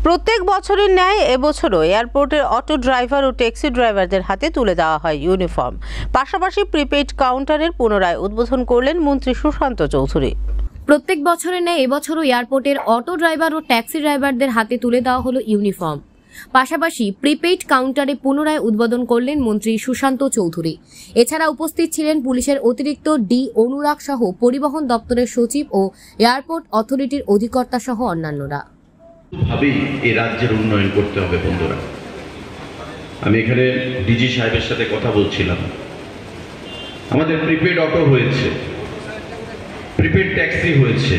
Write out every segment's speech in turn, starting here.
প্রত্যেক বছরের ন্যায় এবছরও এয়ারপোর্টের অটো ড্রাইভার ও ট্যাক্সি ড্রাইভারদের হাতে তুলে দেওয়া হয় ইউনিফর্ম। পাশাপাশি প্রিপেইড কাউন্টারের পুনরায় উদ্বোধন করলেন মন্ত্রী সুশান্ত চৌধুরী। প্রত্যেক বছরের ন্যায় এবছরও এয়ারপোর্টের অটো ড্রাইভার ও ট্যাক্সি ড্রাইভারদের হাতে তুলে দেওয়া হলো ইউনিফর্ম। পাশাপাশি প্রিপেইড কাউন্টারে পুনরায় উদ্বোধন করলেন মন্ত্রী সুশান্ত চৌধুরী। এছাড়া উপস্থিত ছিলেন পুলিশের অতিরিক্ত ডি অনুরাগ সহ পরিবহন দপ্তরের সচিব ও এয়ারপোর্ট অথরিটির অধিকর্তা সহ অন্যান্যরা। ভাবেই এই রাজ্যের উন্নয়ন করতে হবে বন্ধুরা। আমি এখানে ডিজি সাহেবের সাথে কথা বলছিলাম, আমাদের প্রিপেড অটো হয়েছে, প্রিপেড ট্যাক্সি হয়েছে,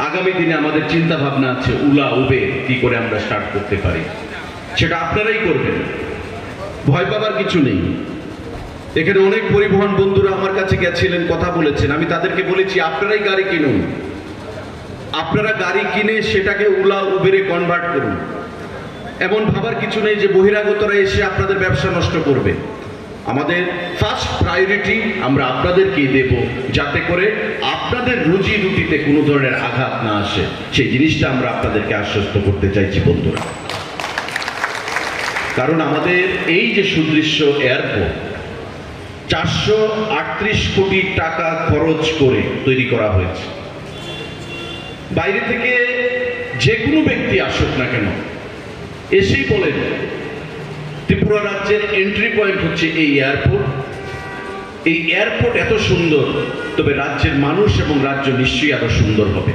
আগামী দিনে আমাদের চিন্তা ভাবনা আছে উলা উবের কি করে আমরা স্টার্ট করতে পারি, সেটা আপনারাই করবেন, ভয় পাবার কিছু নেই। এখানে অনেক পরিবহন বন্ধুরা আমার কাছে গেছিলেন, কথা বলেছেন, আমি তাদেরকে বলেছি আপনারাই গাড়ি কিনুন, আপনারা গাড়ি কিনে সেটাকে উলা উবেরে কনভার্ট করুন। এমন ভাবার কিছু নেই যে বহিরাগতরা এসে আপনাদের ব্যবসা নষ্ট করবে। আমাদের ফার্স্ট প্রায়োরিটি আমরা আপনাদেরকেই দেব, যাতে করে আপনাদের রুজি রুটিতে কোনো ধরনের আঘাত না আসে, সেই জিনিসটা আমরা আপনাদেরকে আশ্বস্ত করতে চাইছি বন্ধুরা। কারণ আমাদের এই যে সুদৃশ্য এয়ারপোর্ট 438 কোটি টাকা খরচ করে তৈরি করা হয়েছে। বাইরে থেকে যে কোনো ব্যক্তি আসুক না কেন, এসেই বলেন ত্রিপুরা রাজ্যের এন্ট্রি পয়েন্ট হচ্ছে এই এয়ারপোর্ট। এই এয়ারপোর্ট এত সুন্দর, তবে রাজ্যের মানুষ এবং রাজ্য নিশ্চয়ই আরো সুন্দর হবে।